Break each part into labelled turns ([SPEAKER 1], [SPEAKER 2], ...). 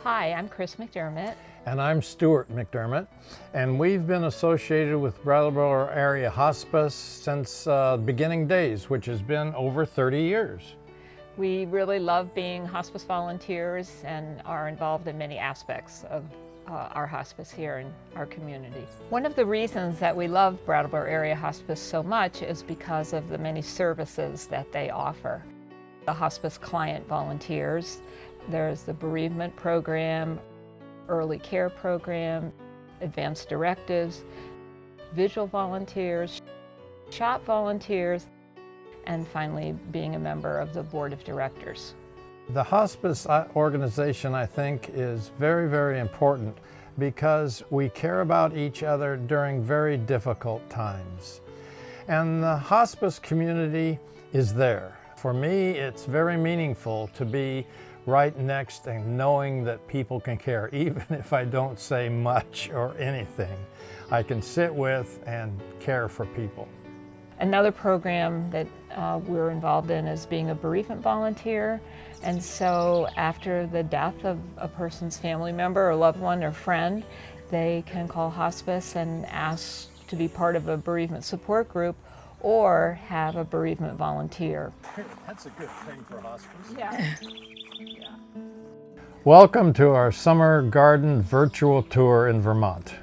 [SPEAKER 1] Hi, I'm Chris McDermott.
[SPEAKER 2] And I'm Stuart McDermott, and we've been associated with Brattleboro Area Hospice since beginning days, which has been over 30 years.
[SPEAKER 1] We really love being hospice volunteers and are involved in many aspects of our hospice here in our community. One of the reasons that we love Brattleboro Area Hospice so much is because of the many services that they offer. The hospice client volunteers, there's the bereavement program, early care program, advanced directives, visual volunteers, shop volunteers, and finally being a member of the board of directors.
[SPEAKER 2] The hospice organization, I think, is very, very important because we care about each other during very difficult times. And the hospice community is there. For me, it's very meaningful to be right next and knowing that people can care, even if I don't say much or anything. I can sit with and care for people.
[SPEAKER 1] Another program that we're involved in is being a bereavement volunteer. And so after the death of a person's family member or loved one or friend, they can call hospice and ask to be part of a bereavement support group or have a bereavement volunteer.
[SPEAKER 2] That's a good thing for hospice.
[SPEAKER 1] Yeah.
[SPEAKER 2] Welcome to our summer garden virtual tour in Vermont.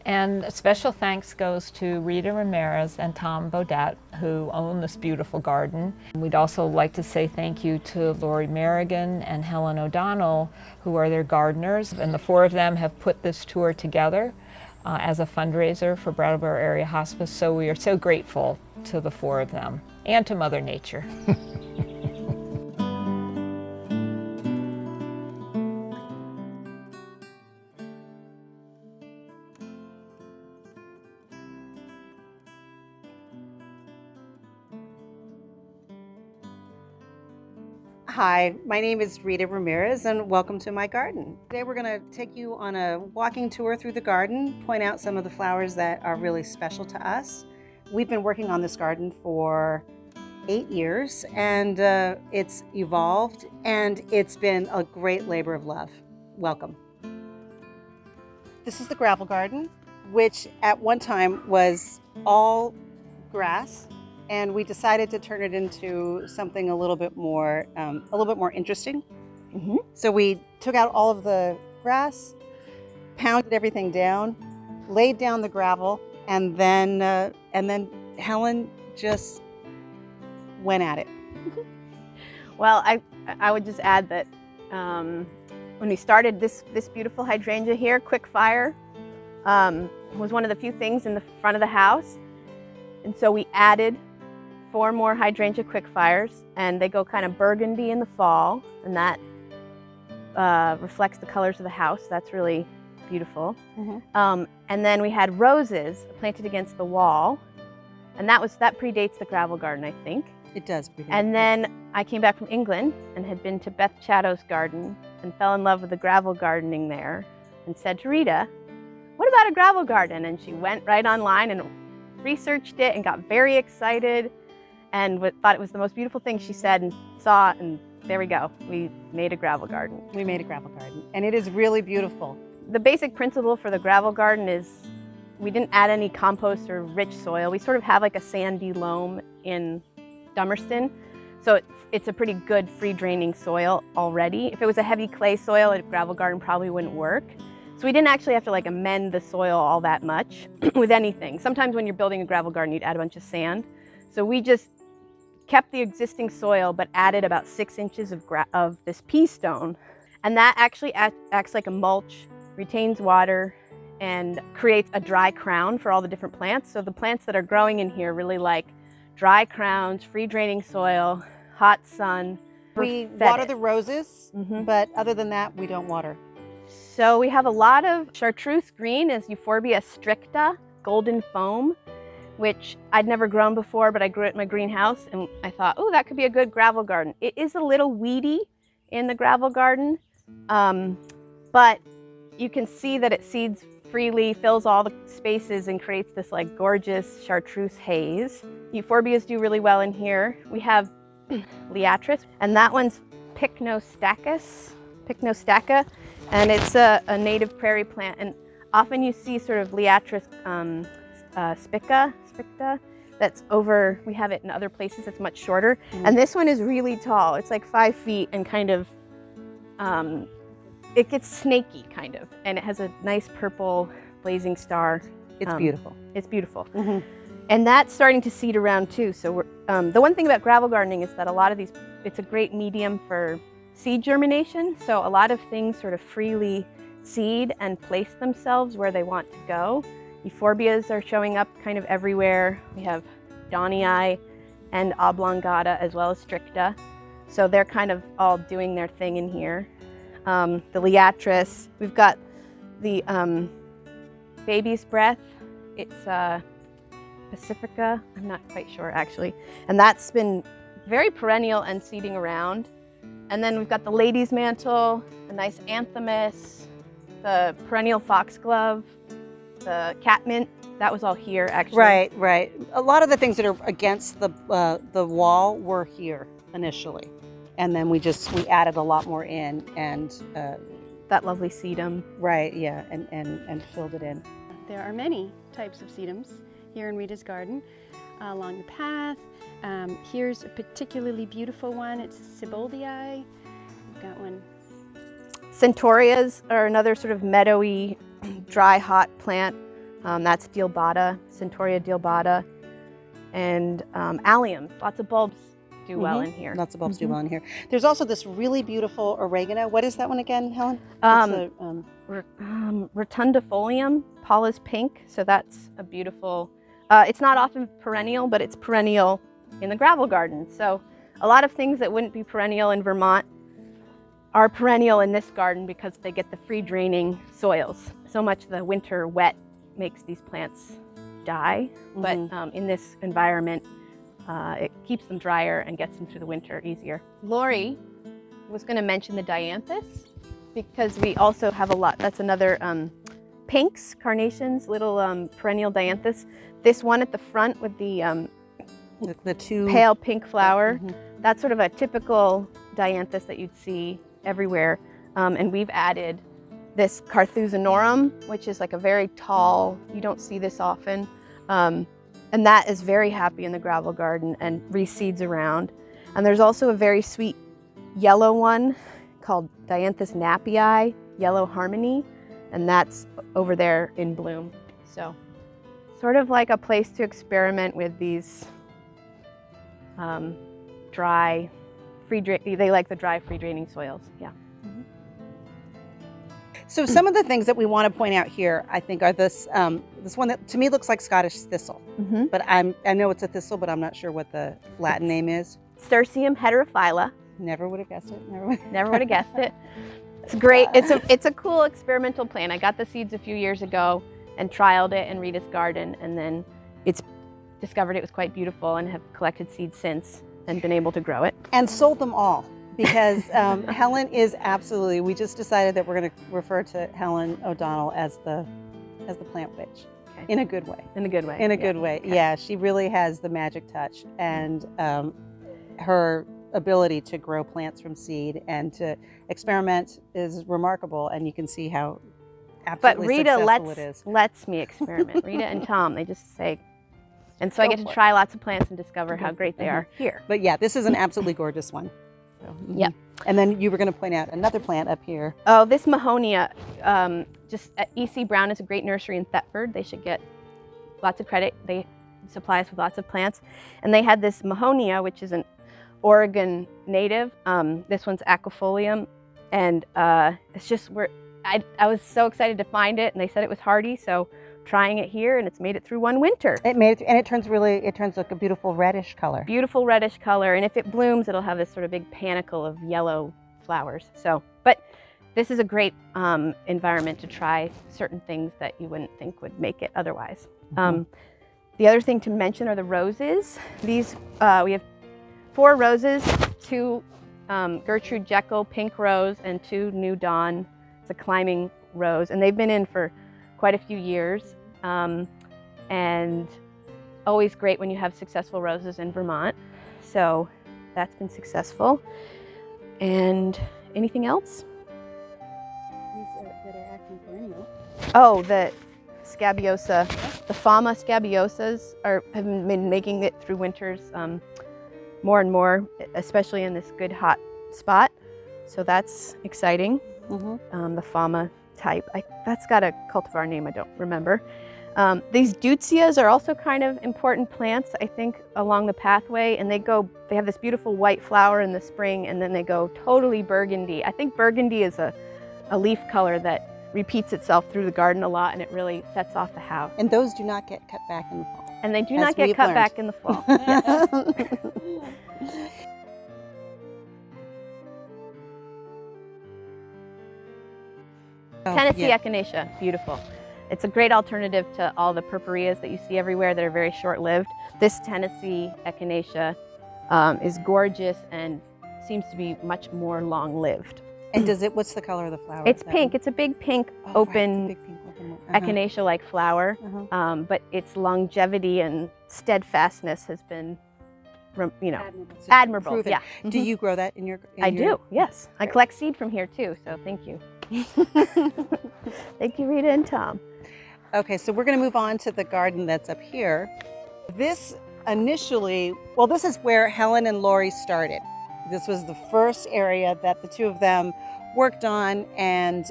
[SPEAKER 1] And a special thanks goes to Rita Ramirez and Tom Bodette, who own this beautiful garden. We'd also like to say thank you to Lori Merrigan and Helen O'Donnell, who are their gardeners. And the four of them have put this tour together as a fundraiser for Brattleboro Area Hospice. So we are so grateful to the four of them and to Mother Nature.
[SPEAKER 3] Hi, my name is Rita Ramirez and welcome to my garden. Today we're going to take you on a walking tour through the garden, point out some of the flowers that are really special to us. We've been working on this garden for 8 years and it's evolved and it's been a great labor of love. Welcome. This is the gravel garden, which at one time was all grass. And we decided to turn it into something a little bit more interesting. Mm-hmm. So we took out all of the grass, pounded everything down, laid down the gravel, and then Helen just went at it.
[SPEAKER 4] Well, I would just add that when we started this beautiful hydrangea here, quick fire was one of the few things in the front of the house, and so we added 4 more hydrangea quickfires, and they go kind of burgundy in the fall, and that reflects the colors of the house. That's really beautiful. Mm-hmm. And then we had roses planted against the wall, and that predates the gravel garden, I think.
[SPEAKER 3] It does predate.
[SPEAKER 4] And then I came back from England and had been to Beth Chatto's garden and fell in love with the gravel gardening there, and said to Rita, "What about a gravel garden?" And she went right online and researched it and got very excited and thought it was the most beautiful thing she said and saw, and there we go. We made a gravel garden.
[SPEAKER 3] We made a gravel garden, and it is really beautiful.
[SPEAKER 4] The basic principle for the gravel garden is we didn't add any compost or rich soil. We sort of have like a sandy loam in Dummerston, so it's a pretty good free draining soil already. If it was a heavy clay soil, a gravel garden probably wouldn't work. So we didn't actually have to like amend the soil all that much with anything. Sometimes when you're building a gravel garden, you'd add a bunch of sand. So we just kept the existing soil, but added about 6 inches of this pea stone. And that actually acts like a mulch, retains water, and creates a dry crown for all the different plants. So the plants that are growing in here really like dry crowns, free draining soil, hot sun.
[SPEAKER 3] We water the roses, but other than that, we don't water.
[SPEAKER 4] So we have a lot of chartreuse green is Euphorbia stricta, golden foam, which I'd never grown before, but I grew it in my greenhouse, and I thought, oh, that could be a good gravel garden. It is a little weedy in the gravel garden, but you can see that it seeds freely, fills all the spaces, and creates this like gorgeous chartreuse haze. Euphorbias do really well in here. We have Liatris, and that one's Pycnostachys. Pycnostaca, and it's a native prairie plant. And often you see sort of Liatris spicta that's over, we have it in other places, it's much shorter. And this one is really tall. It's like 5 feet and kind of, it gets snaky kind of. And it has a nice purple blazing star.
[SPEAKER 3] It's beautiful.
[SPEAKER 4] It's beautiful. And that's starting to seed around too. So we're, the one thing about gravel gardening is that a lot of these, it's a great medium for seed germination. So a lot of things sort of freely seed and place themselves where they want to go. Euphorbias are showing up kind of everywhere. We have Donii and oblongata as well as stricta. So they're kind of all doing their thing in here. The Liatris, we've got the baby's breath. It's Pacifica, I'm not quite sure actually. And that's been very perennial and seeding around. And then we've got the lady's mantle, the nice anthemis, the perennial foxglove, the catmint. That was all here actually.
[SPEAKER 3] Right, right. A lot of the things that are against the wall were here initially. And then we added a lot more in and
[SPEAKER 4] that lovely sedum.
[SPEAKER 3] Right, yeah, and filled it in.
[SPEAKER 5] There are many types of sedums here in Rita's garden along the path. Here's a particularly beautiful one. It's Siboldiae. We've got one.
[SPEAKER 4] Centaureas are another sort of meadowy, dry, hot plant. That's Dealbata, Centaurea dealbata. And alliums, lots of bulbs do well in here.
[SPEAKER 3] Lots of bulbs do well in here. There's also this really beautiful oregano. What is that one again, Helen?
[SPEAKER 4] Rotundifolium, Paula's pink. So that's a beautiful, it's not often perennial, but it's perennial in the gravel garden. So a lot of things that wouldn't be perennial in Vermont are perennial in this garden because they get the free draining soils. So much the winter wet makes these plants die, but in this environment, it keeps them drier and gets them through the winter easier. Lori was going to mention the dianthus because we also have a lot. That's another pinks, carnations, little perennial dianthus. This one at the front with the
[SPEAKER 3] two
[SPEAKER 4] pale pink flower, that's sort of a typical dianthus that you'd see everywhere. And we've added this Carthusinorum, which is like a very tall, you don't see this often. And that is very happy in the gravel garden and reseeds around. And there's also a very sweet yellow one called Dianthus napii, Yellow Harmony, and that's over there in bloom. So sort of like a place to experiment with these dry, they like the dry, free draining soils, yeah.
[SPEAKER 3] So some of the things that we want to point out here, I think, are this one that to me looks like Scottish thistle. But I know it's a thistle, but I'm not sure what the Latin name is.
[SPEAKER 4] Cirsium heterophylla.
[SPEAKER 3] Never would have guessed it.
[SPEAKER 4] Never would have guessed it. It's great. It's a cool experimental plant. I got the seeds a few years ago and trialed it in Rita's garden, and then it's discovered it was quite beautiful and have collected seeds since and been able to grow it.
[SPEAKER 3] And sold them all. Because Helen is absolutely, we just decided that we're going to refer to Helen O'Donnell as the plant witch. Okay. In a good way.
[SPEAKER 4] In a good way.
[SPEAKER 3] In a good way. Okay. Yeah, she really has the magic touch, and her ability to grow plants from seed and to experiment is remarkable, and you can see how absolutely successful it is.
[SPEAKER 4] But Rita lets me experiment. Rita and Tom, they just say, and so I get to try lots of plants and discover how great they are here.
[SPEAKER 3] But yeah, this is an absolutely gorgeous one. So,
[SPEAKER 4] yeah.
[SPEAKER 3] And then you were going to point out another plant up here.
[SPEAKER 4] Oh, this Mahonia, just at EC Brown is a great nursery in Thetford. They should get lots of credit. They supply us with lots of plants. And they had this Mahonia, which is an Oregon native. This one's Aquifolium. And it's just, I was so excited to find it, and they said it was hardy, so trying it here, and it's made it through one winter.
[SPEAKER 3] It made it, and it turns like a beautiful reddish color.
[SPEAKER 4] Beautiful reddish color, and if it blooms, it'll have this sort of big panicle of yellow flowers. So, but this is a great environment to try certain things that you wouldn't think would make it otherwise. The other thing to mention are the roses. These, we have 4 roses, 2 Gertrude Jekyll pink rose and 2 New Dawn. It's a climbing rose, and they've been in for quite a few years, and always great when you have successful roses in Vermont. So that's been successful. And anything else? Oh, the scabiosa, the Fama scabiosas have been making it through winters more and more, especially in this good hot spot. So that's exciting. The Fama type. That's got a cultivar name I don't remember. These deutzias are also kind of important plants, I think, along the pathway, and they have this beautiful white flower in the spring, and then they go totally burgundy. I think burgundy is a leaf color that repeats itself through the garden a lot, and it really sets off the house.
[SPEAKER 3] And those do not get cut back in the fall.
[SPEAKER 4] And they do not get cut back in the fall. Tennessee echinacea, beautiful. It's a great alternative to all the purpurias that you see everywhere that are very short-lived. This Tennessee echinacea is gorgeous and seems to be much more long-lived.
[SPEAKER 3] And what's the color of the flower?
[SPEAKER 4] It's pink. It's a big pink, open,
[SPEAKER 3] big pink open
[SPEAKER 4] echinacea-like flower, but its longevity and steadfastness has been, admirable.
[SPEAKER 3] Proven.
[SPEAKER 4] Yeah.
[SPEAKER 3] Do you grow that in your?
[SPEAKER 4] I do. Yes. I collect seed from here too. So thank you. Thank you, Rita and Tom.
[SPEAKER 3] Okay, so we're going to move on to the garden that's up here. This this is where Helen and Lori started. This was the first area that the two of them worked on and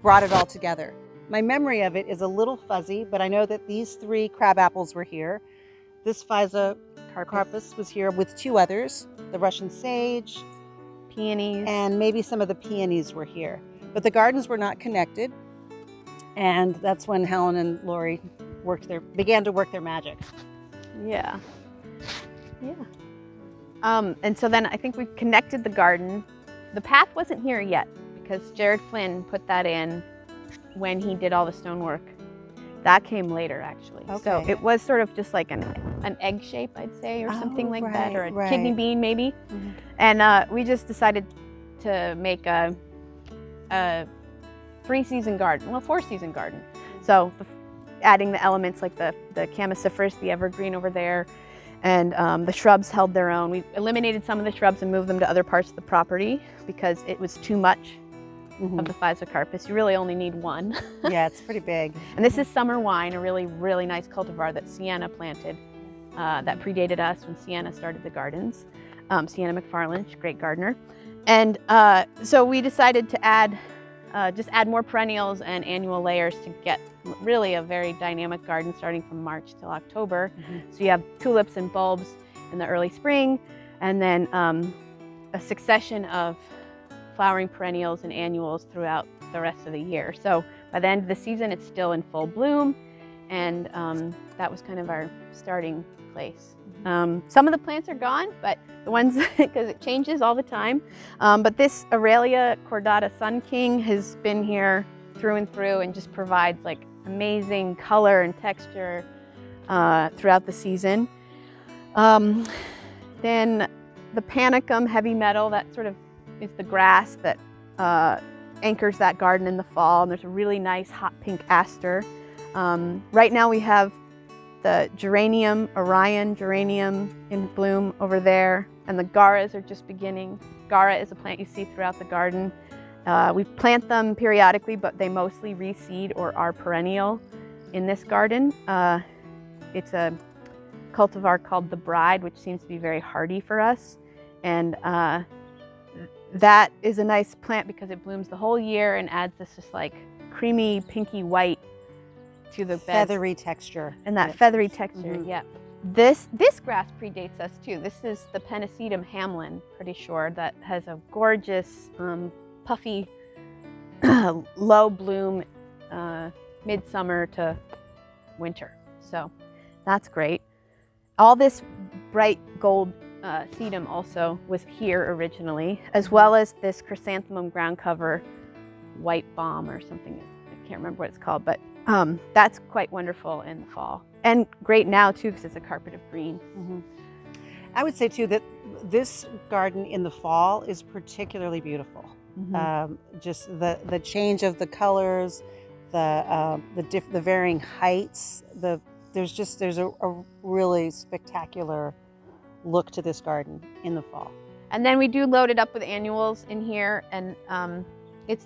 [SPEAKER 3] brought it all together. My memory of it is a little fuzzy, but I know that these 3 crab apples were here. This Physa carpus was here with 2 others, the Russian sage,
[SPEAKER 4] peonies,
[SPEAKER 3] and maybe some of the peonies were here. But the gardens were not connected, and that's when Helen and Lori began to work their magic.
[SPEAKER 4] Yeah. And so then I think we connected the garden. The path wasn't here yet because Jared Flynn put that in when he did all the stonework. That came later, actually.
[SPEAKER 3] Okay.
[SPEAKER 4] So it was sort of just like an egg shape, I'd say, or something like that, or a kidney bean maybe. And we just decided to make a 3-season garden, well, 4-season garden. So adding the elements like the Chamaecyparis, the evergreen over there, and the shrubs held their own. We eliminated some of the shrubs and moved them to other parts of the property because it was too much of the Physa carpus. You really only need 1.
[SPEAKER 3] Yeah, it's pretty big.
[SPEAKER 4] And this is Summer Wine, a really, really nice cultivar that Sienna planted that predated us when Sienna started the gardens. Sienna McFarland, great gardener. And so we decided to just add more perennials and annual layers to get really a very dynamic garden starting from March till October. So you have tulips and bulbs in the early spring, and then a succession of flowering perennials and annuals throughout the rest of the year. So by the end of the season, it's still in full bloom, and that was kind of our starting place. Some of the plants are gone, but the ones, because it changes all the time. But this Aurelia cordata Sun King has been here through and through and just provides like amazing color and texture throughout the season. Then the Panicum heavy metal, that sort of is the grass that anchors that garden in the fall. And there's a really nice hot pink aster. Right now we have the geranium, Orion geranium in bloom over there, and the garas are just beginning. Gara is a plant you see throughout the garden. We plant them periodically, but they mostly reseed or are perennial in this garden. It's a cultivar called the Bride, which seems to be very hardy for us. And that is a nice plant because it blooms the whole year and adds this just like creamy, pinky white to the bed.
[SPEAKER 3] Feathery texture.
[SPEAKER 4] And that feathery texture, yeah. This grass predates us too. This is the Pennisetum Hamlin, pretty sure, that has a gorgeous, puffy, low bloom, midsummer to winter. So that's great. All this bright gold sedum also was here originally, as well as this chrysanthemum ground cover white balm or something. I can't remember what it's called, but that's quite wonderful in the fall. And great now too, because it's a carpet of green.
[SPEAKER 3] I would say too that this garden in the fall is particularly beautiful. Just the change of the colors, the varying heights. There's a really spectacular look to this garden in the fall.
[SPEAKER 4] And then we do load it up with annuals in here, and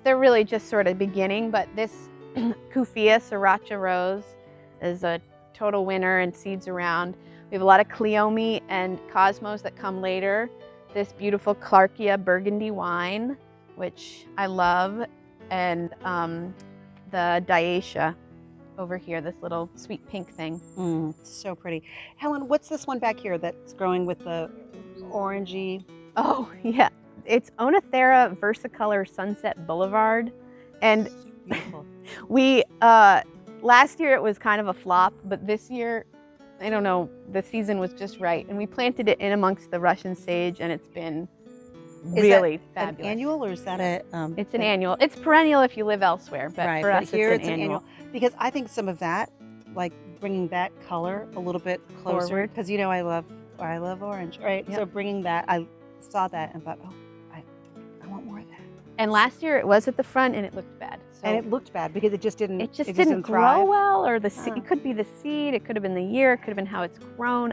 [SPEAKER 4] they're really just sort of beginning, but this Kufia Sriracha Rose is a total winner and seeds around. We have a lot of Cleome and Cosmos that come later. This beautiful Clarkia Burgundy wine, which I love, and the Diacia over here, this little sweet pink thing.
[SPEAKER 3] So pretty. Helen, what's this one back here that's growing with the orangey?
[SPEAKER 4] Oh, yeah. It's Oenothera Versicolor Sunset Boulevard. And
[SPEAKER 3] Beautiful.
[SPEAKER 4] we, last year it was kind of a flop, but this year, I don't know, the season was just right. And we planted it in amongst the Russian sage, and it's been really fabulous.
[SPEAKER 3] An annual, or is that a?
[SPEAKER 4] It's an annual. It's perennial if you live elsewhere, but
[SPEAKER 3] right,
[SPEAKER 4] for
[SPEAKER 3] but
[SPEAKER 4] us
[SPEAKER 3] here
[SPEAKER 4] it's an annual.
[SPEAKER 3] Because I think some of that, like bringing that color a little bit closer,
[SPEAKER 4] Forward.
[SPEAKER 3] because you know I love orange, right?
[SPEAKER 4] Yep.
[SPEAKER 3] So bringing that, I saw that and thought, oh, I want more of that.
[SPEAKER 4] And last year it was at the front and it looked bad. So
[SPEAKER 3] And it looked bad because it just didn't.
[SPEAKER 4] it just didn't grow
[SPEAKER 3] thrive.
[SPEAKER 4] well, or the
[SPEAKER 3] Huh.
[SPEAKER 4] it could be the seed, it could have been the year, it could have been how it's grown.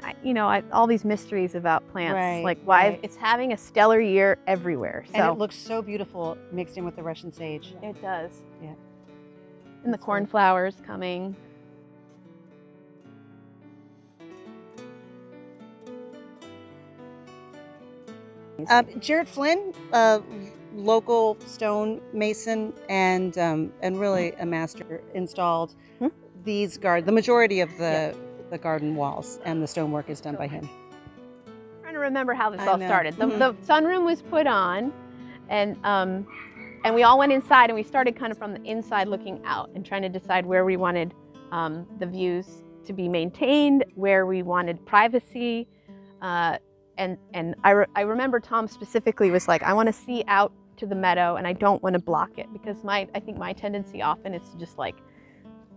[SPEAKER 4] All these mysteries about plants,
[SPEAKER 3] Right,
[SPEAKER 4] like why
[SPEAKER 3] right.
[SPEAKER 4] it's having a stellar year everywhere. So
[SPEAKER 3] And it looks so beautiful mixed in with the Russian sage.
[SPEAKER 4] it does.
[SPEAKER 3] Yeah.
[SPEAKER 4] And the
[SPEAKER 3] That's
[SPEAKER 4] cornflowers coming.
[SPEAKER 3] Jared Flynn, local stone mason and really a master, installed these the majority of the garden walls, and the stonework is done by him.
[SPEAKER 4] Trying to remember how this
[SPEAKER 3] I
[SPEAKER 4] all
[SPEAKER 3] know.
[SPEAKER 4] started.
[SPEAKER 3] Mhm.
[SPEAKER 4] The sunroom was put on, and we all went inside, and we started kind of from the inside looking out and trying to decide where we wanted the views to be maintained, where we wanted privacy, and I remember Tom specifically was like, I want to see out to the meadow, and I don't want to block it, because I think my tendency often is to just like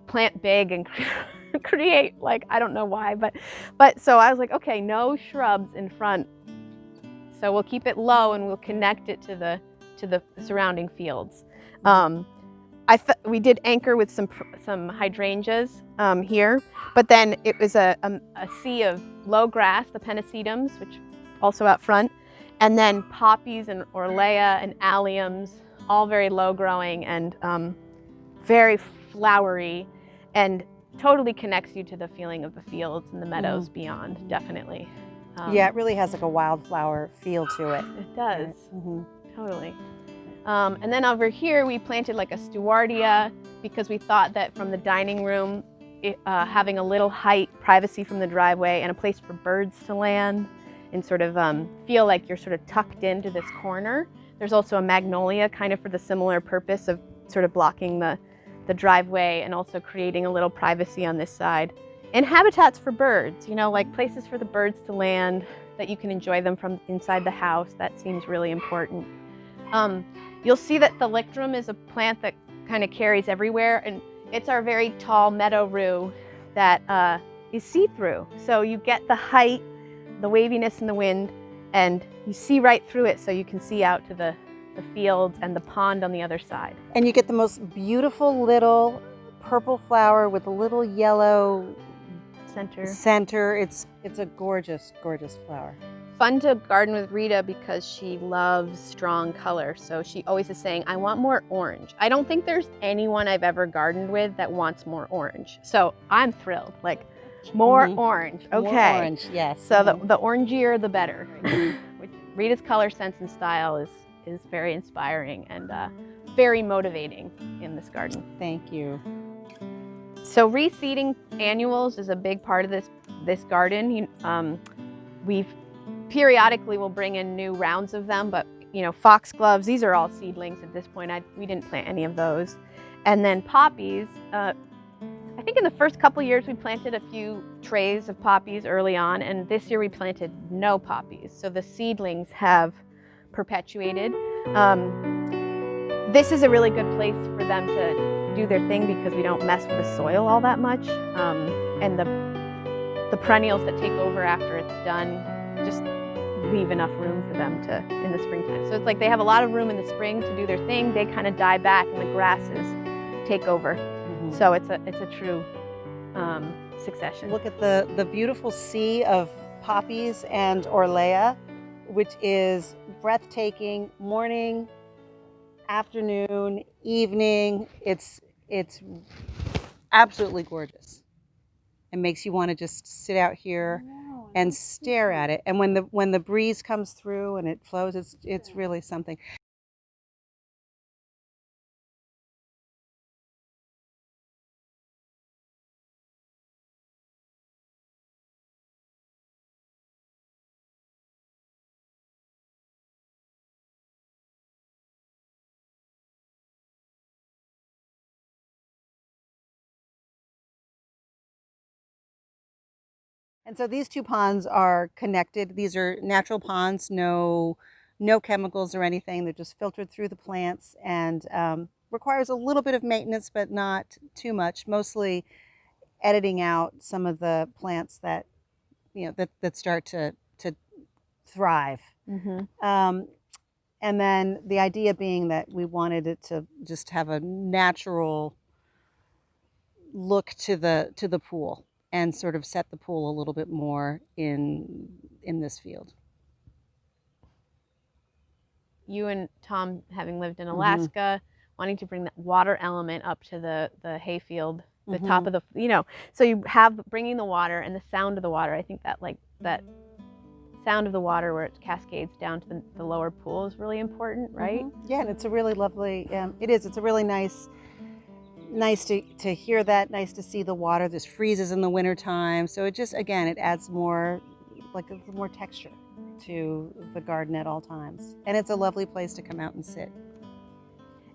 [SPEAKER 4] plant big and create, like, I don't know why, but so I was like, okay, no shrubs in front, so we'll keep it low and we'll connect it to the surrounding fields. We did anchor with some hydrangeas here, but then it was a sea of low grass, the pennisedums, which also out front, and then poppies and orlea and alliums, all very low growing and very flowery, and totally connects you to the feeling of the fields and the meadows beyond, definitely.
[SPEAKER 3] Yeah, it really has like a wildflower feel to it.
[SPEAKER 4] It does,
[SPEAKER 3] Mm-hmm.
[SPEAKER 4] totally. And then over here we planted like a stewardia, because we thought that from the dining room, having a little height, privacy from the driveway, and a place for birds to land and sort of feel like you're sort of tucked into this corner. There's also a magnolia kind of for the similar purpose of sort of blocking the driveway and also creating a little privacy on this side. And habitats for birds, like places for the birds to land, that you can enjoy them from inside the house. That seems really important. You'll see that thalictrum is a plant that kind of carries everywhere, and it's our very tall meadow rue that is see-through. So you get the height, the waviness in the wind, and you see right through it, so you can see out to the fields and the pond on the other side.
[SPEAKER 3] And you get the most beautiful little purple flower with a little yellow center. It's a gorgeous, gorgeous flower.
[SPEAKER 4] Fun to garden with Rita because she loves strong color. So she always is saying, I want more orange. I don't think there's anyone I've ever gardened with that wants more orange. So I'm thrilled, like more orange, okay.
[SPEAKER 3] More orange, yes.
[SPEAKER 4] So the orangier, the better. Rita's color sense and style is very inspiring and very motivating in this garden.
[SPEAKER 3] Thank you.
[SPEAKER 4] So reseeding annuals is a big part of this garden. We've periodically will bring in new rounds of them, but foxgloves, these are all seedlings at this point. We didn't plant any of those. And then poppies, I think in the first couple years we planted a few trays of poppies early on, and this year we planted no poppies. So the seedlings have perpetuated. This is a really good place for them to do their thing because we don't mess with the soil all that much. And the perennials that take over after it's done just leave enough room for them to in the springtime. So it's like they have a lot of room in the spring to do their thing. They kind of die back and the grasses take over. Mm-hmm. So it's a true succession.
[SPEAKER 3] Look at the beautiful sea of poppies and orlea, which is breathtaking. Morning, afternoon, evening. It's absolutely gorgeous. It makes you want to just sit out here and stare at it. And when the breeze comes through and it flows, it's really something. And so these two ponds are connected. These are natural ponds, no chemicals or anything. They're just filtered through the plants and requires a little bit of maintenance, but not too much. Mostly editing out some of the plants that that start to thrive. And then the idea being that we wanted it to just have a natural look to the pool and sort of set the pool a little bit more in this field.
[SPEAKER 4] You and Tom, having lived in Alaska, wanting to bring that water element up to the hayfield, the top of the, so you have bringing the water and the sound of the water. I think that that sound of the water where it cascades down to the lower pool is really important, right?
[SPEAKER 3] Yeah, and it's a really lovely, it's a really nice to hear that, nice to see the water. This freezes in the wintertime, so it just, again, it adds more, more texture to the garden at all times. And it's a lovely place to come out and sit.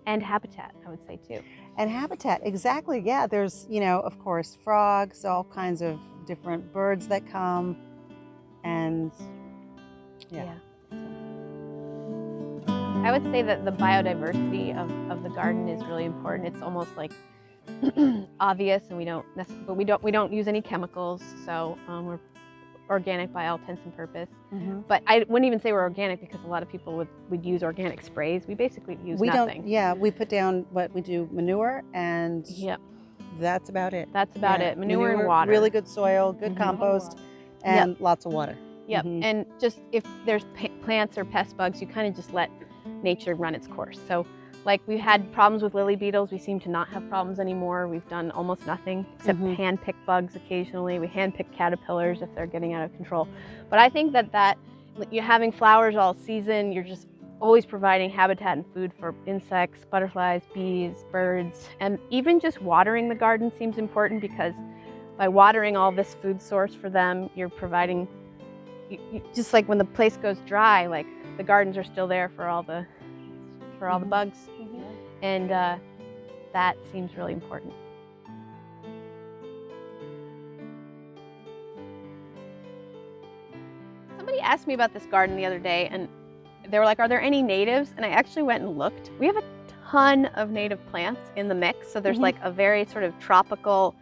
[SPEAKER 4] And habitat, I would say, too.
[SPEAKER 3] And habitat, exactly, yeah. There's, of course, frogs, all kinds of different birds that come, and yeah.
[SPEAKER 4] I would say that the biodiversity of the garden is really important. It's almost like obvious, and we don't use any chemicals, so we're organic by all intents and purpose. But I wouldn't even say we're organic because a lot of people would use organic sprays. We basically use nothing.
[SPEAKER 3] We put down what we do, manure, and that's about it.
[SPEAKER 4] That's about it. Manure and water.
[SPEAKER 3] Really good soil, good compost, and lots of water.
[SPEAKER 4] Yep. And just if there's plants or pest bugs, you kind of just let nature run its course. So like we had problems with lily beetles, we seem to not have problems anymore. We've done almost nothing except hand-pick bugs occasionally. We hand-pick caterpillars if they're getting out of control. But I think that you're having flowers all season, you're just always providing habitat and food for insects, butterflies, bees, birds, and even just watering the garden seems important because by watering all this food source for them, you're providing, just like when the place goes dry, like the gardens are still there for all the bugs, and that seems really important. Somebody asked me about this garden the other day, and they were like, "Are there any natives?" And I actually went and looked. We have a ton of native plants in the mix, so there's like a very sort of tropical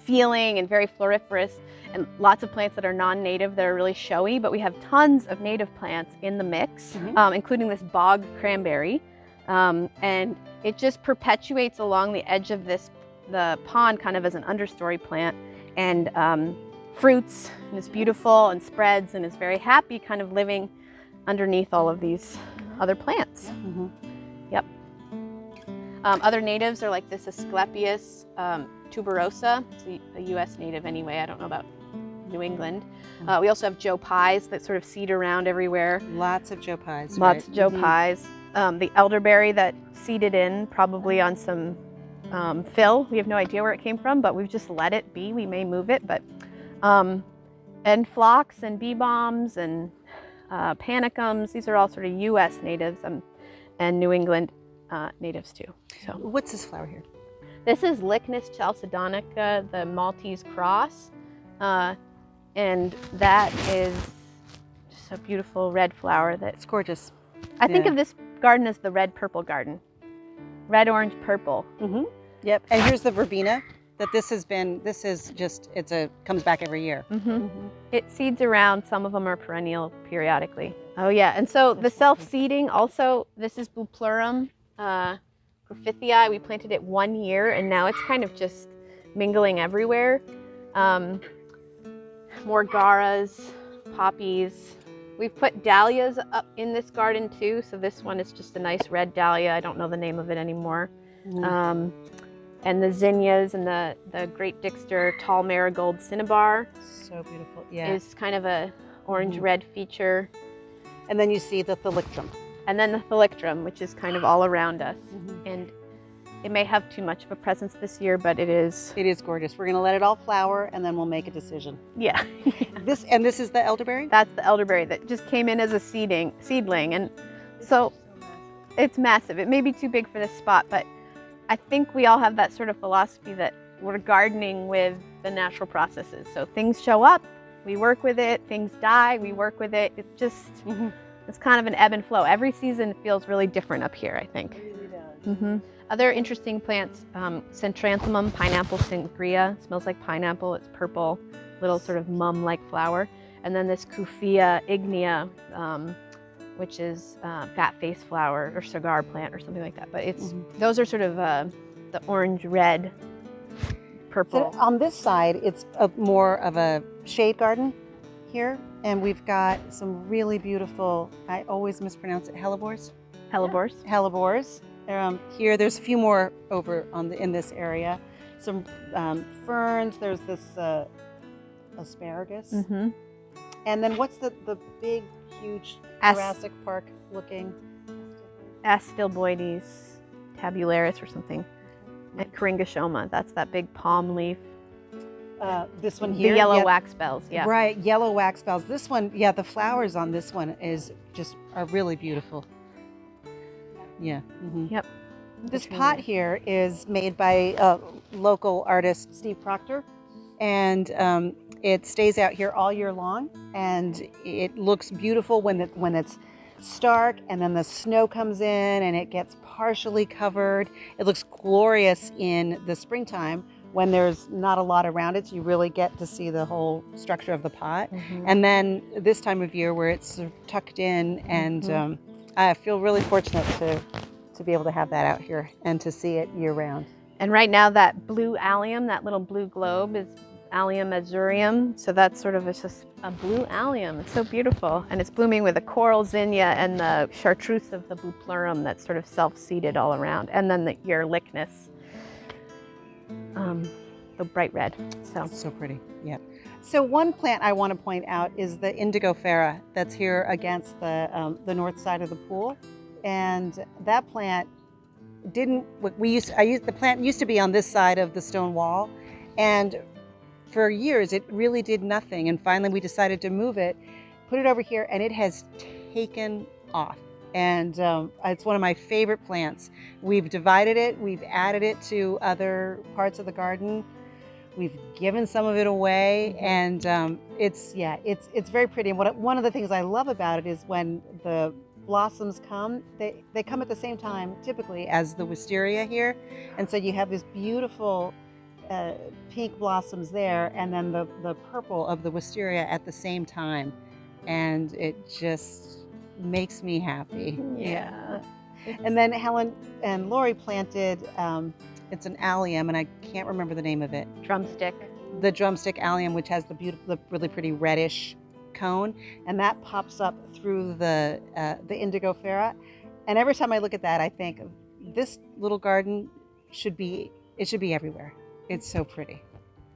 [SPEAKER 4] feeling and very floriferous, and lots of plants that are non-native that are really showy, but we have tons of native plants in the mix, including this bog cranberry. And it just perpetuates along the edge of the pond kind of as an understory plant, and fruits, and is beautiful and spreads and is very happy kind of living underneath all of these other plants. Yep. Other natives are like this Asclepias tuberosa. It's a U.S. native anyway. I don't know about New England. We also have Joe Pies that sort of seed around everywhere.
[SPEAKER 3] Lots of Joe Pies.
[SPEAKER 4] Lots of Joe Pies. The elderberry that seeded in probably on some fill. We have no idea where it came from, but we've just let it be. We may move it, but and phlox and bee bombs and panicums. These are all sort of U.S. natives and New England natives too. So
[SPEAKER 3] what's this flower here?
[SPEAKER 4] This is Lychnis chalcedonica, the Maltese cross, and that is just a beautiful red flower. It's
[SPEAKER 3] gorgeous.
[SPEAKER 4] I think of this garden as the red-purple garden. Red, orange, purple.
[SPEAKER 3] Yep. And here's the verbena that comes back every year.
[SPEAKER 4] It seeds around. Some of them are perennial periodically. Oh yeah, and so the self-seeding also, this is Bupleurum griffithii. We planted it 1 year and now it's kind of just mingling everywhere. More garas, poppies, We've put dahlias up in this garden too. So this one is just a nice red dahlia. I don't know the name of it anymore.
[SPEAKER 3] Mhm.
[SPEAKER 4] And the zinnias and the Great Dixter tall marigold cinnabar
[SPEAKER 3] So beautiful. Yeah.
[SPEAKER 4] is kind of a orange-red feature.
[SPEAKER 3] And then you see the thalictrum.
[SPEAKER 4] And then the thalictrum, which is kind of all around us.
[SPEAKER 3] Mhm.
[SPEAKER 4] And it may have too much of a presence this year, but it is,
[SPEAKER 3] It is gorgeous. We're going to let it all flower, and then we'll make a decision.
[SPEAKER 4] yeah.
[SPEAKER 3] This is the elderberry.
[SPEAKER 4] That's the elderberry that just came in as a seedling. And so it's massive. It may be too big for this spot, but I think we all have that sort of philosophy that we're gardening with the natural processes. So things show up, we work with it. Things die, we work with it. It just, it's kind of an ebb and flow. Every season feels really different up here, I think.
[SPEAKER 3] It really does.
[SPEAKER 4] Other interesting plants, Centranthemum pineapple sangria. Smells like pineapple. It's purple, little sort of mum-like flower. And then this Cuphea ignea, which is bat face flower or cigar plant or something like that. But it's those are sort of the orange-red, purple.
[SPEAKER 3] So on this side, it's more of a shade garden here, and we've got some really beautiful, I always mispronounce it, hellebores.
[SPEAKER 4] Hellebores.
[SPEAKER 3] Hellebores. Here, there's a few more over in this area. Some ferns. There's this asparagus. And then what's the big, huge Jurassic Park looking?
[SPEAKER 4] Astilboides tabularis or something. At Coryngosoma. That's that big palm leaf.
[SPEAKER 3] This one here.
[SPEAKER 4] The yellow wax bells, yeah.
[SPEAKER 3] Right, yellow wax bells. This one, yeah, the flowers on this one are really beautiful. Yeah.
[SPEAKER 4] Yep.
[SPEAKER 3] This pot here is made by local artist Steve Proctor, and it stays out here all year long, and it looks beautiful when it's stark, and then the snow comes in and it gets partially covered. It looks glorious in the springtime when there's not a lot around it, so you really get to see the whole structure of the pot. And then this time of year where it's sort of tucked in, and I feel really fortunate to be able to have that out here and to see it year round.
[SPEAKER 4] And right now that blue allium, that little blue globe, is Allium azurium. So that's sort of just a blue allium. It's so beautiful. And it's blooming with the coral zinnia and the chartreuse of the bupleurum that's sort of self-seeded all around. And then the Ehrlichnis, the bright red.
[SPEAKER 3] So pretty, yeah. So one plant I want to point out is the Indigofera that's here against the north side of the pool. And that plant the plant used to be on this side of the stone wall, and for years it really did nothing, and finally we decided to move it, put it over here, and it has taken off. And it's one of my favorite plants. We've divided it, we've added it to other parts of the garden, we've given some of it away, and it's very pretty. And one of the things I love about it is when the blossoms come, they come at the same time typically as the wisteria here, and so you have this beautiful pink blossoms there, and then the purple of the wisteria at the same time, and it just makes me happy.
[SPEAKER 4] Yeah.
[SPEAKER 3] And then Helen and Lori planted it's an allium, and I can't remember the name of it.
[SPEAKER 4] Drumstick.
[SPEAKER 3] The drumstick allium, which has the really pretty reddish cone, and that pops up through the Indigofera. And every time I look at that, I think this little garden should be everywhere. It's so pretty.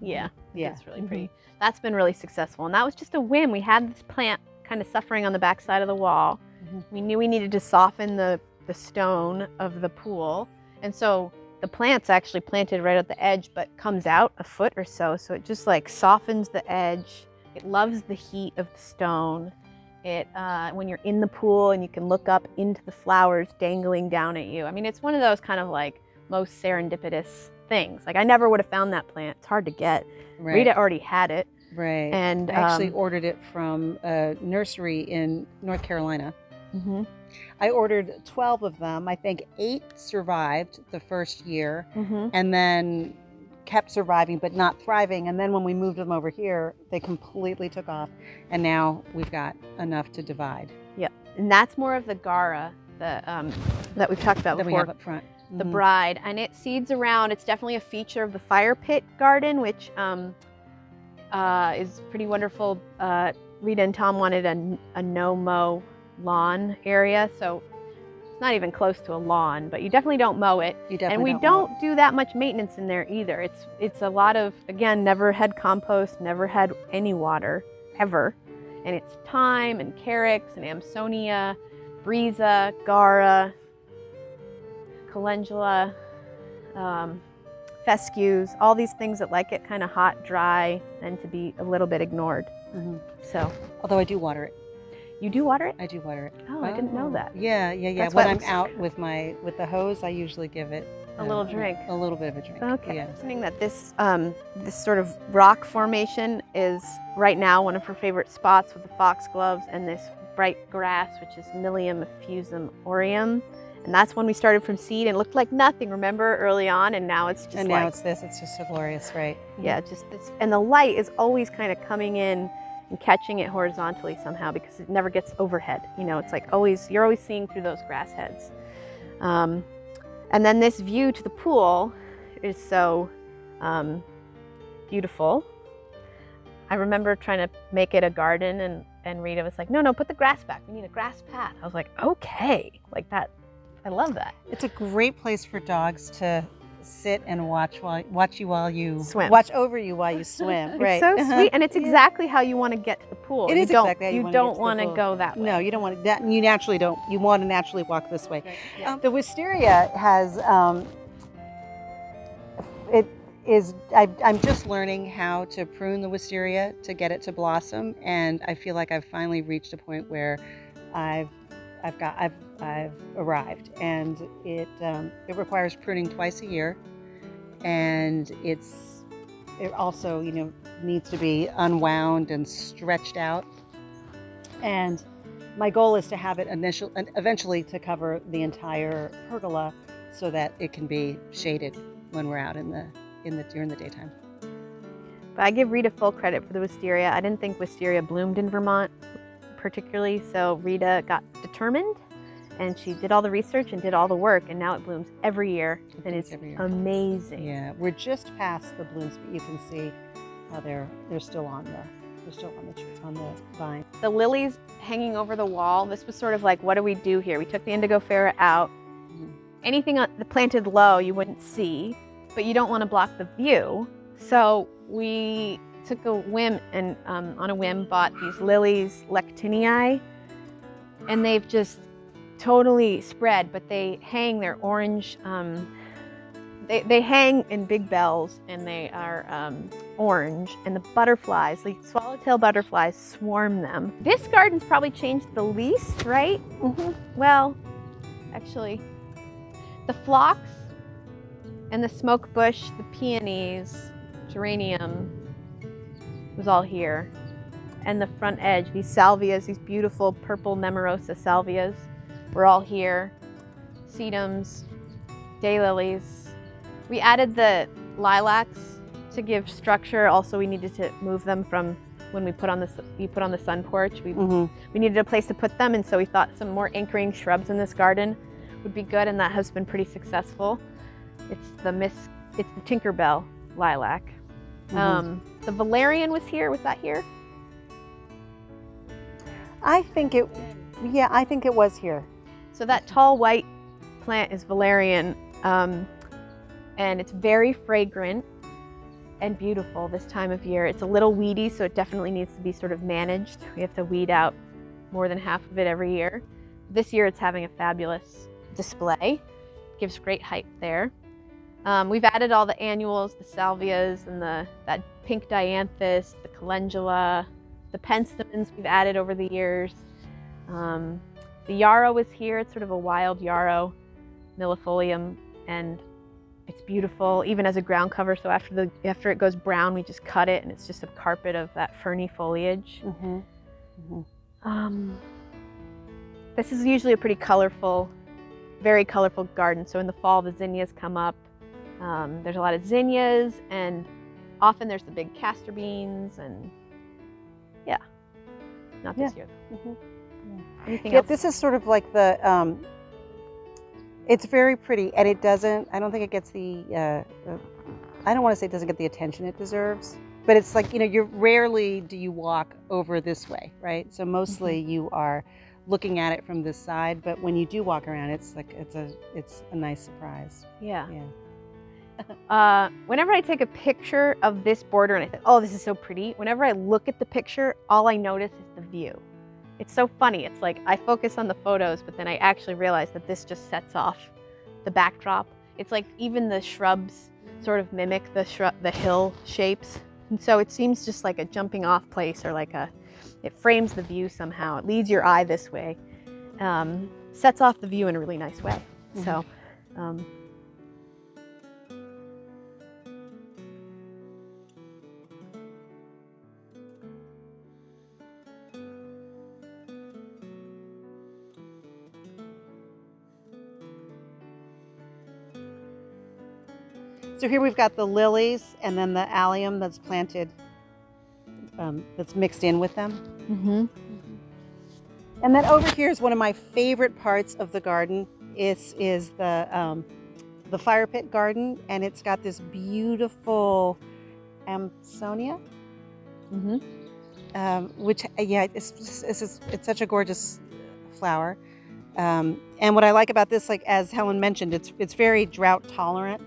[SPEAKER 4] Yeah,
[SPEAKER 3] Yeah.
[SPEAKER 4] it's really pretty. That's been really successful, and that was just a whim. We had this plant kind of suffering on the back side of the wall. We knew we needed to soften the stone of the pool, and so the plant's actually planted right at the edge, but comes out a foot or so, so it just like softens the edge. It loves the heat of the stone. It when you're in the pool and you can look up into the flowers dangling down at you. I mean, it's one of those kind of like most serendipitous things. Like I never would have found that plant. It's hard to get.
[SPEAKER 3] Right.
[SPEAKER 4] Rita already had it.
[SPEAKER 3] Right.
[SPEAKER 4] And
[SPEAKER 3] I actually ordered it from a nursery in North Carolina. I ordered 12 of them. I think 8 survived the first year, and then kept surviving but not thriving. And then when we moved them over here, they completely took off, and now we've got enough to divide.
[SPEAKER 4] Yep. And that's more of the Gara that we've talked about
[SPEAKER 3] That we
[SPEAKER 4] before.
[SPEAKER 3] have up front.
[SPEAKER 4] The bride, and it seeds around. It's definitely a feature of the fire pit garden, which is pretty wonderful Rita and Tom wanted a no-mow lawn area, so it's not even close to a lawn, but you definitely don't mow it.
[SPEAKER 3] You definitely
[SPEAKER 4] and we don't do that much maintenance in there either. It's a lot of, again, never had compost, never had any water, ever. And it's thyme and carex and Amsonia, Brisa, Gara, Calendula, fescues, all these things that like it kind of hot, dry, and to be a little bit ignored.
[SPEAKER 3] Mm-hmm.
[SPEAKER 4] So,
[SPEAKER 3] Although I do water it.
[SPEAKER 4] you do water it?
[SPEAKER 3] I do water it.
[SPEAKER 4] Oh, I didn't know that.
[SPEAKER 3] Yeah.
[SPEAKER 4] That's
[SPEAKER 3] When
[SPEAKER 4] what
[SPEAKER 3] I'm
[SPEAKER 4] I'm
[SPEAKER 3] out with the hose, I usually give it
[SPEAKER 4] A little drink.
[SPEAKER 3] A little bit of a drink.
[SPEAKER 4] Okay.
[SPEAKER 3] Yeah.
[SPEAKER 4] Mentioning that this sort of rock formation is right now one of her favorite spots with the foxgloves and this bright grass, which is Milium effusum aureum. And that's when we started from seed and it looked like nothing, remember, early on, and now it's just
[SPEAKER 3] And now it's this. It's just so glorious, right?
[SPEAKER 4] yeah, just this, and the light is always kind of coming in and catching it horizontally somehow because it never gets overhead. You know, it's like always, you're always seeing through those grass heads. And then this view to the pool is so beautiful. I remember trying to make it a garden and Rita was like, no, put the grass back. We need a grass path. I was like, okay, like that. I love that.
[SPEAKER 3] It's a great place for dogs to sit and watch you while you
[SPEAKER 4] Swim.
[SPEAKER 3] Watch over you while you swim. Right.
[SPEAKER 4] It's so sweet, and it's exactly how you want to get to the pool.
[SPEAKER 3] It is exactly how you wanna get
[SPEAKER 4] don't
[SPEAKER 3] to the
[SPEAKER 4] want to
[SPEAKER 3] pool.
[SPEAKER 4] go that way.
[SPEAKER 3] No, you don't want to. You naturally don't. You want to naturally walk this way.
[SPEAKER 4] Yeah.
[SPEAKER 3] The wisteria has. It is. I'm just learning how to prune the wisteria to get it to blossom, and I feel like I've finally reached a point where I've arrived, and it requires pruning twice a year, and it also needs to be unwound and stretched out. And my goal is to have it eventually to cover the entire pergola, so that it can be shaded when we're out during the daytime.
[SPEAKER 4] But I give Rita full credit for the wisteria. I didn't think wisteria bloomed in Vermont particularly, so Rita got determined and she did all the research and did all the work, and now it blooms every year, and it's amazing.
[SPEAKER 3] Yeah, we're just past the blooms, but you can see how they're still on the vine.
[SPEAKER 4] The lilies hanging over the wall, this was sort of like, what do we do here? We took the indigo ferret out. Anything planted low you wouldn't see, but you don't want to block the view. So we took a whim and on a whim bought these lilies lectinii, and they've just totally spread, but they hang, they're orange. They hang in big bells, and they are orange, and the butterflies, the swallowtail butterflies, swarm them. This garden's probably changed the least, right?
[SPEAKER 3] Mm-hmm.
[SPEAKER 4] Well, actually, the phlox and the smoke bush, the peonies, geranium was all here. And the front edge, these salvias, these beautiful purple Nemorosa salvias, were all here. Sedums, daylilies. We added the lilacs to give structure. Also, we needed to move them from when you put on the sun porch. We needed a place to put them, and so we thought some more anchoring shrubs in this garden would be good, and that has been pretty successful. It's the Tinkerbell lilac. The valerian was here. Was that here?
[SPEAKER 3] I think it was here.
[SPEAKER 4] So that tall white plant is valerian, and it's very fragrant and beautiful this time of year. It's a little weedy, so it definitely needs to be sort of managed. We have to weed out more than half of it every year. This year it's having a fabulous display. Gives great height there. We've added all the annuals, the salvias, and that pink dianthus, the calendula, the penstemons we've added over the years. The yarrow is here. It's sort of a wild yarrow, millefolium, and it's beautiful, even as a ground cover. So after it goes brown, we just cut it, and it's just a carpet of that ferny foliage. This is usually a pretty colorful, very colorful garden. So in the fall, the zinnias come up. There's a lot of zinnias, and often there's the big castor beans, and yeah, not this year. Anything else?
[SPEAKER 3] This is sort of like the. It's very pretty, and it doesn't. I don't think it gets the. I don't want to say it doesn't get the attention it deserves, but it's like, you're rarely do you walk over this way, right? So mostly you are looking at it from this side, but when you do walk around, it's like it's a nice surprise.
[SPEAKER 4] Yeah.
[SPEAKER 3] Yeah.
[SPEAKER 4] Whenever I take a picture of this border and I think, oh, this is so pretty, whenever I look at the picture, all I notice is the view. It's so funny. It's like I focus on the photos, but then I actually realize that this just sets off the backdrop. It's like even the shrubs sort of mimic the hill shapes. And so it seems just like a jumping off place, or like it frames the view somehow. It leads your eye this way, sets off the view in a really nice way. So,
[SPEAKER 3] So here we've got the lilies and then the allium that's planted, that's mixed in with them. And then over here is one of my favorite parts of the garden. Is the fire pit garden, and it's got this beautiful Amsonia, which it's such a gorgeous flower. And what I like about this, like as Helen mentioned, it's very drought tolerant.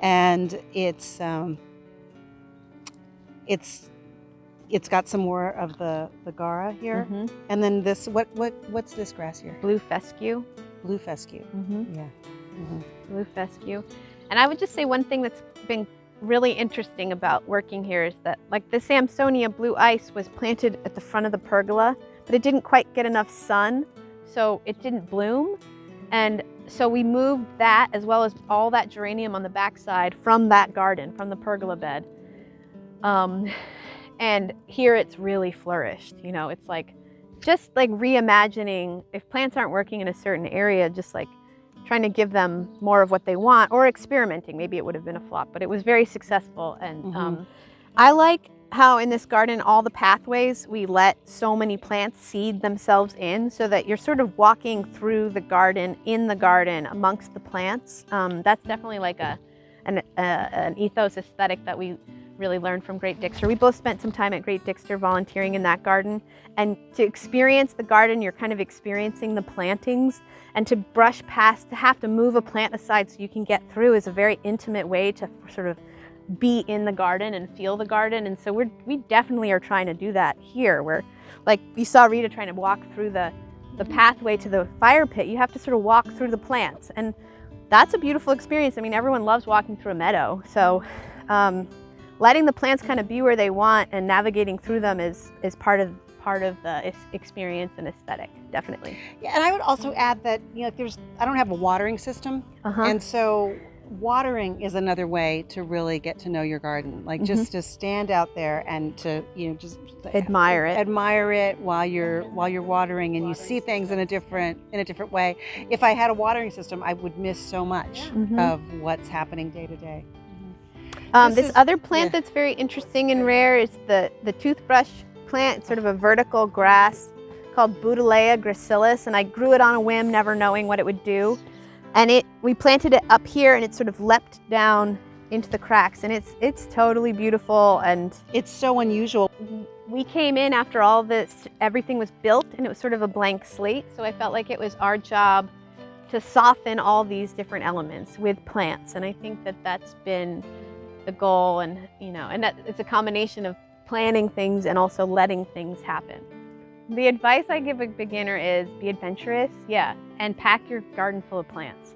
[SPEAKER 3] And it's got some more of the Gara here. And then this, what's this grass here?
[SPEAKER 4] Blue fescue.
[SPEAKER 3] Blue fescue. Yeah.
[SPEAKER 4] Blue fescue. And I would just say one thing that's been really interesting about working here is that, like, the Samsonia blue ice was planted at the front of the pergola, but it didn't quite get enough sun, so it didn't bloom. And so we moved that, as well as all that geranium on the backside, from that garden, from the pergola bed. And here it's really flourished. It's like, just like reimagining, if plants aren't working in a certain area, just like trying to give them more of what they want, or experimenting. Maybe it would have been a flop, but it was very successful. And I like how in this garden, all the pathways, we let so many plants seed themselves in, so that you're sort of walking through the garden, in the garden, amongst the plants. That's definitely like an ethos aesthetic that we really learned from Great Dixter. We both spent some time at Great Dixter volunteering in that garden, and to experience the garden, you're kind of experiencing the plantings, and to brush past, to have to move a plant aside so you can get through, is a very intimate way to sort of be in the garden and feel the garden. And so we definitely are trying to do that here, where, like, you saw Rita trying to walk through the pathway to the fire pit. You have to sort of walk through the plants, and that's a beautiful experience. I mean, everyone loves walking through a meadow, so letting the plants kind of be where they want and navigating through them is part of the experience and aesthetic, definitely.
[SPEAKER 3] Yeah, and I would also add that I don't have a watering system, and so watering is another way to really get to know your garden. Like just to stand out there and to just
[SPEAKER 4] admire
[SPEAKER 3] it while you're watering, and you see things in a different way. If I had a watering system, I would miss so much of what's happening day to day.
[SPEAKER 4] This other plant that's very interesting and rare is the toothbrush plant. It's sort of a vertical grass called Bouteillea gracilis, and I grew it on a whim, never knowing what it would do. And we planted it up here, and it sort of leapt down into the cracks, and it's totally beautiful, and
[SPEAKER 3] it's so unusual.
[SPEAKER 4] We came in after all this, everything was built, and it was sort of a blank slate, so I felt like it was our job to soften all these different elements with plants, and I think that that's been the goal, and and that it's a combination of planning things and also letting things happen. The advice I give a beginner is be adventurous, and pack your garden full of plants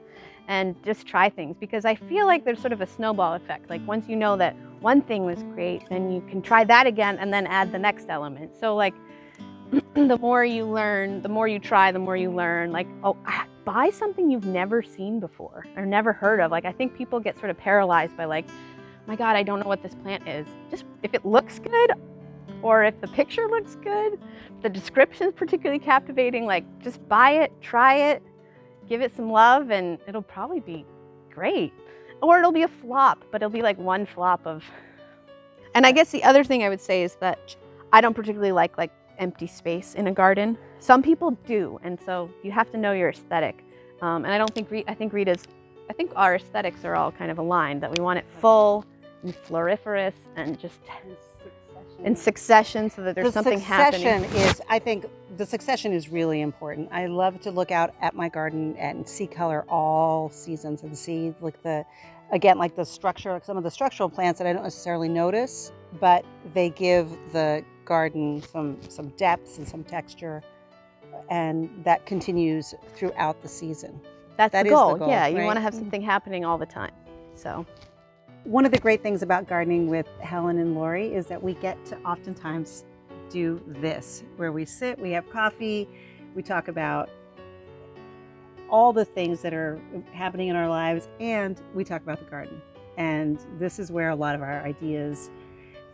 [SPEAKER 4] and just try things, because I feel like there's sort of a snowball effect. Like once you know that one thing was great, then you can try that again and then add the next element. So like the more you learn, the more you try, the more you learn. Like, buy something you've never seen before or never heard of. Like I think people get sort of paralyzed by like, my God, I don't know what this plant is. Just if it looks good, or if the picture looks good, the description is particularly captivating, like just buy it, try it, give it some love, and it'll probably be great. Or it'll be a flop, but it'll be like one flop of. And I guess the other thing I would say is that I don't particularly like empty space in a garden. Some people do, and so you have to know your aesthetic. And I think our aesthetics are all kind of aligned, that we want it full, and floriferous and just in succession so that there's something happening.
[SPEAKER 3] I think the succession is really important. I love to look out at my garden and see color all seasons and see like the structure, like some of the structural plants that I don't necessarily notice, but they give the garden some depth and some texture, and that continues throughout the season.
[SPEAKER 4] That's
[SPEAKER 3] That
[SPEAKER 4] the
[SPEAKER 3] is the
[SPEAKER 4] goal.
[SPEAKER 3] goal,
[SPEAKER 4] Yeah, you
[SPEAKER 3] right?
[SPEAKER 4] want to have something happening all the time. So
[SPEAKER 3] One of the great things about gardening with Helen and Lori is that we get to oftentimes do this, where we sit, we have coffee, we talk about all the things that are happening in our lives, and we talk about the garden. And this is where a lot of our ideas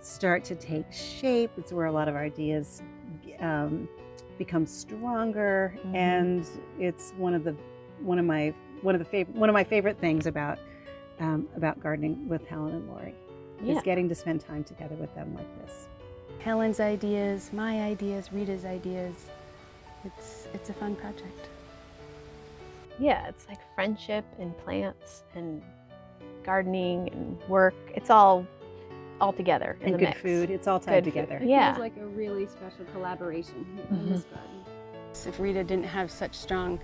[SPEAKER 3] start to take shape. It's where a lot of our ideas become stronger, and it's one of my favorite things about gardening with Helen and Lori is getting to spend time together with them like this.
[SPEAKER 5] Helen's ideas, my ideas, Rita's ideas. It's a fun project.
[SPEAKER 4] yeah, it's like friendship and plants and gardening and work. It's all together in
[SPEAKER 3] And
[SPEAKER 4] the
[SPEAKER 3] good
[SPEAKER 4] mix.
[SPEAKER 3] food, it's all tied
[SPEAKER 4] Good food.
[SPEAKER 3] together.
[SPEAKER 5] It
[SPEAKER 4] Yeah.
[SPEAKER 5] feels like a really special collaboration in this garden. If Rita didn't have such strong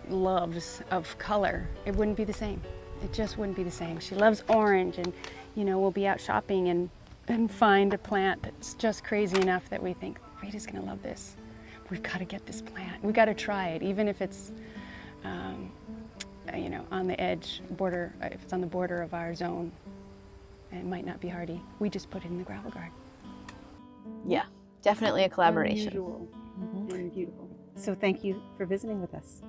[SPEAKER 5] loves of color, it wouldn't be the same. It just wouldn't be the same. She loves orange, and we'll be out shopping and find a plant that's just crazy enough that we think, Rita's gonna love this. We've got to get this plant. We've got to try it, even if it's on the edge, if it's on the border of our zone. And it might not be hardy. We just put it in the gravel garden.
[SPEAKER 4] Yeah, definitely a collaboration.
[SPEAKER 5] Unusual and beautiful.
[SPEAKER 3] So thank you for visiting with us.